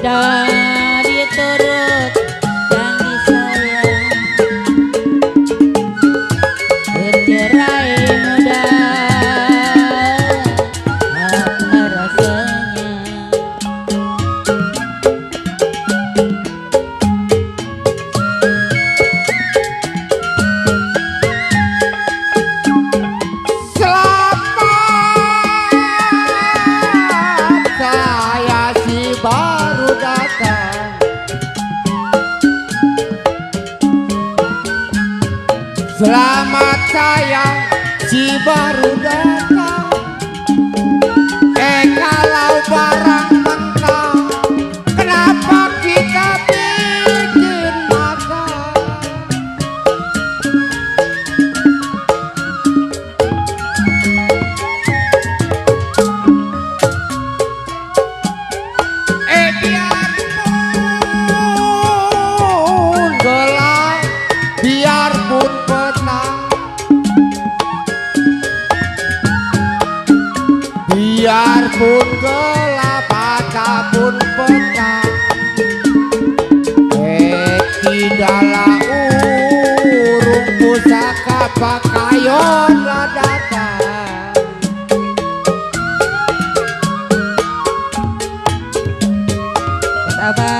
dari turut dan disayang bercerai muda apa rasanya. Selamat sayang si baru datang. Kalau barang mentah, kenapa kita bikin makan? Biarpun gelap, biarpun biarpun gelap ataupun petang, tidaklah urung pusaka pakaian lah datang. Apa?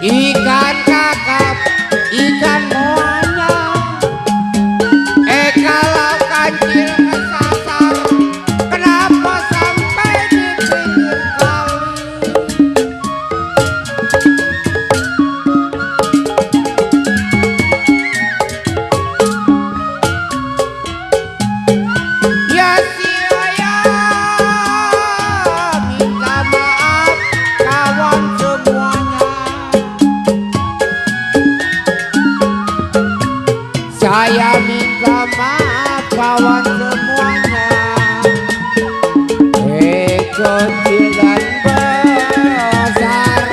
ikan kakap, ikan muanya. Kalau kancil kesasar, kenapa sampai di pinggir kali? Ya saya minta maaf kawan semuanya. Saya minta maaf kawan semuanya. Kecil dan besar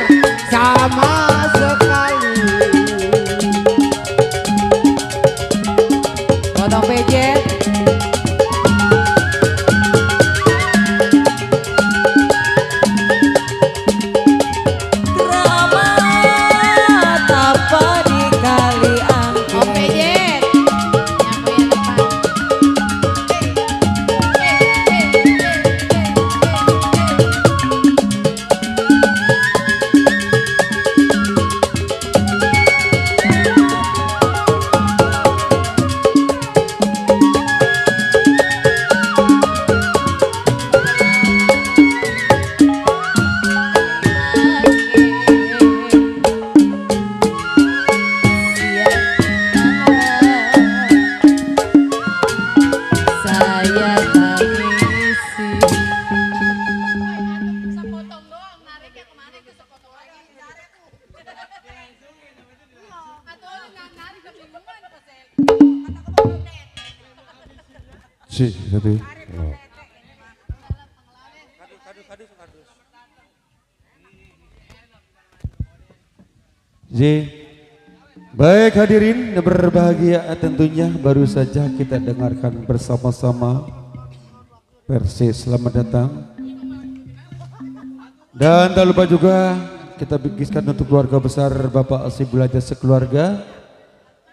sama sekali. Potong PJ. Drama tapa di kali angke. Oh PJ. Si, satu. J. Baik hadirin yang berbahagia, tentunya baru saja kita dengarkan bersama-sama versi Selamat Datang. Dan tak lupa juga kita bingkiskan untuk keluarga besar Bapak Asibulaja sekeluarga.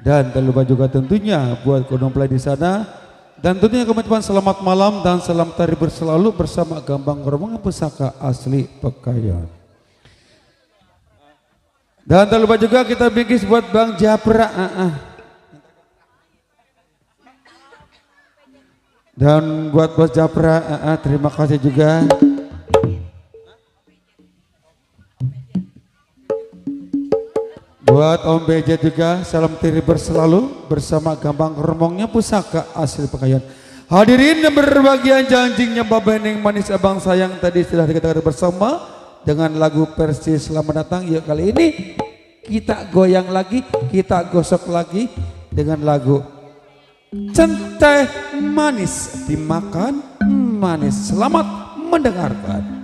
Dan tak lupa juga tentunya buat konoplay di sana. Dan tentunya komitmen selamat malam dan salam tari berselalu bersama Gambang Rombongan Pusaka asli Pekayon. Dan tak lupa juga kita bingkis buat Bang Japra. Dan buat Bos Japra, terima kasih juga. Buat Om BJ juga salam tiri berselalu bersama Gambang Rombongnya Pusaka asli Pekayon. Hadirin yang berbahagia, janjinya babeneng manis abang sayang tadi sudah kita bersama dengan lagu versi Selamat Datang. Ya kali ini kita goyang lagi, kita gosok lagi dengan lagu Centai Manis Dimakan Manis. Selamat mendengarkan.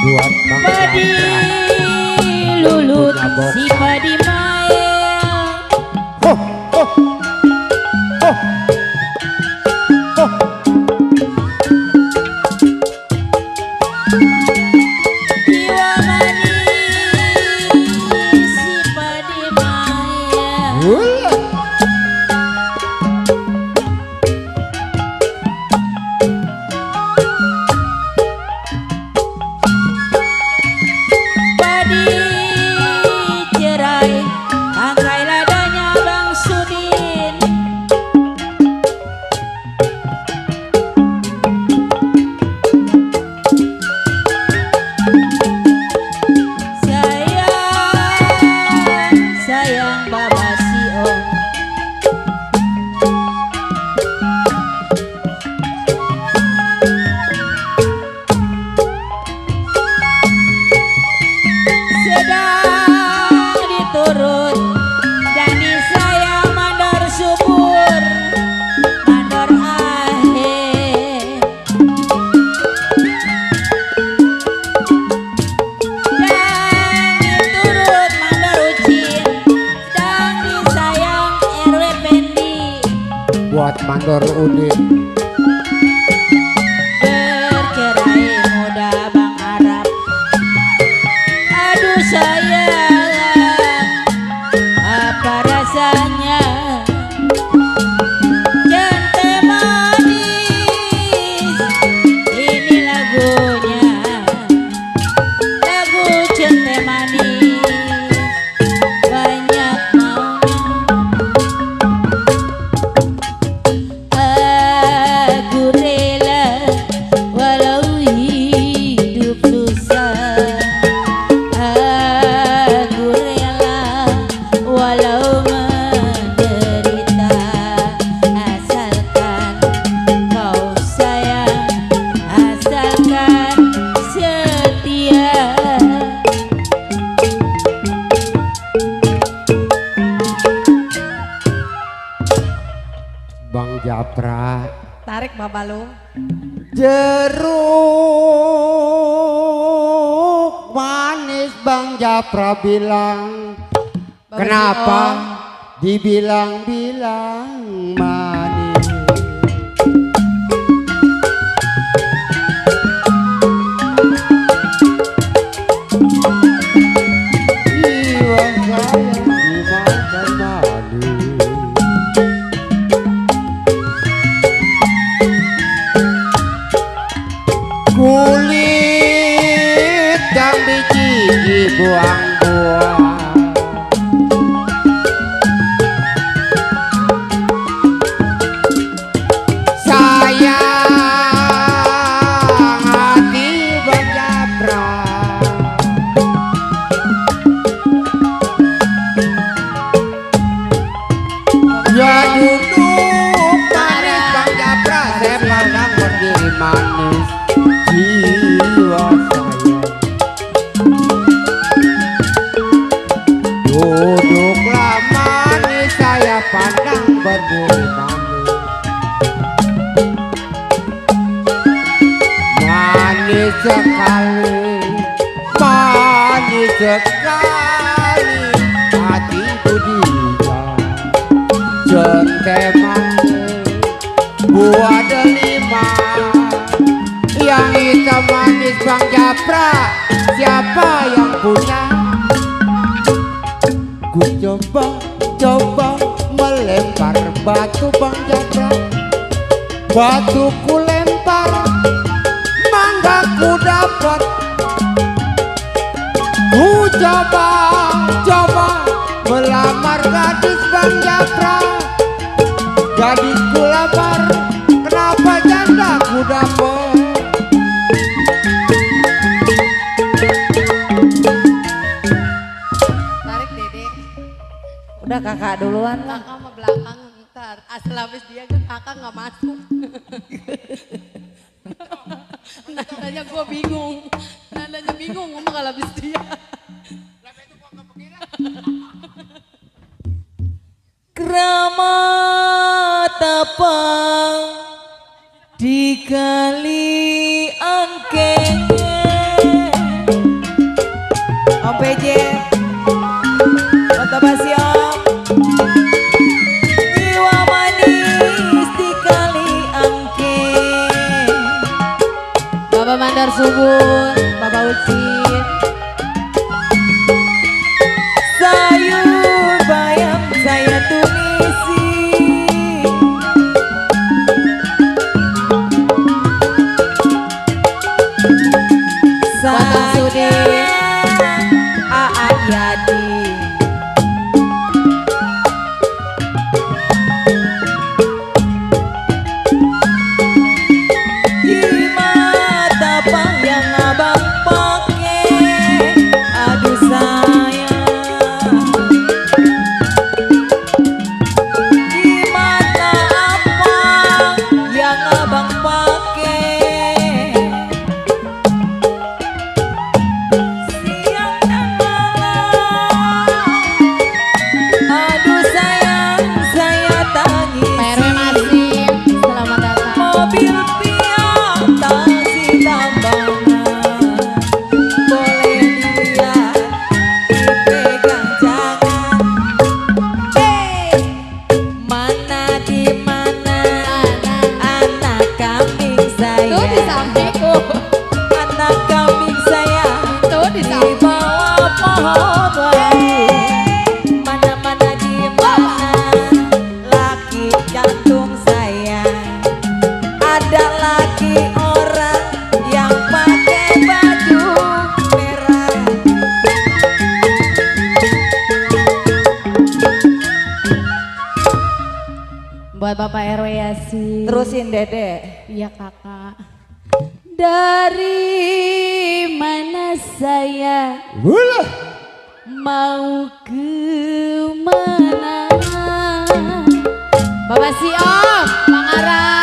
Buat Bang Padi Japra lulut punya box. si padi main. Oh, oh, oh, oh. Jiwa manis si padi main. Padi cerai buat mandor Udin. Bercerai muda Bang Arab. Aduh sayang, apa rasanya jante manis. Ini lagunya, lagu jante manis. Banyak maunya. Aku rela walau hidup susah. Aku rela walau menderita, asalkan kau sayang, asalkan setia. Bang Japra. Tarik babalu. Jeruk manis Bang Japra bilang. Kenapa dibilang-bilang manis? Jiwa saya dimakan manis. Kulit yang biji dibuang-buang. Sayang hati Bang Japra. Ya duduk manis Bang Japra, saya pandang berdiri manis jiwa saya. Duduklah manis, saya pandang berdiri manis. Manis sekali, manis sekali hati budinya. Jente manis, buah delima. Yang hitam manis Bang Japra, siapa yang punya? Ku coba melempar batu Bang Japra. Batu ku lempar, mangga ku dapat. Ku coba melamar gadis Bang Japra. Gadis ku lamar, kenapa janda ku dapat? Tarik Dede. Udah kakak duluan lah. Kakak sama belakang ntar. Asal habis dia kan kakak nggak masuk. Nadanya gue bingung. Nadanya bingung ngomong kalau habis dia. Keramat tapang di kali angkeng. Om PJ, Foto Basi Om. Jiwa manis di kali angkeng. Bapak Mandar Subur, Bapak Ucin. Sayur bayam saya tumisi. Buat Bapak RW Yasin. Terusin Dede. Iya kakak. Dari mana saya Ulah. mau ke mana? Bapak Siom, Bang Ara.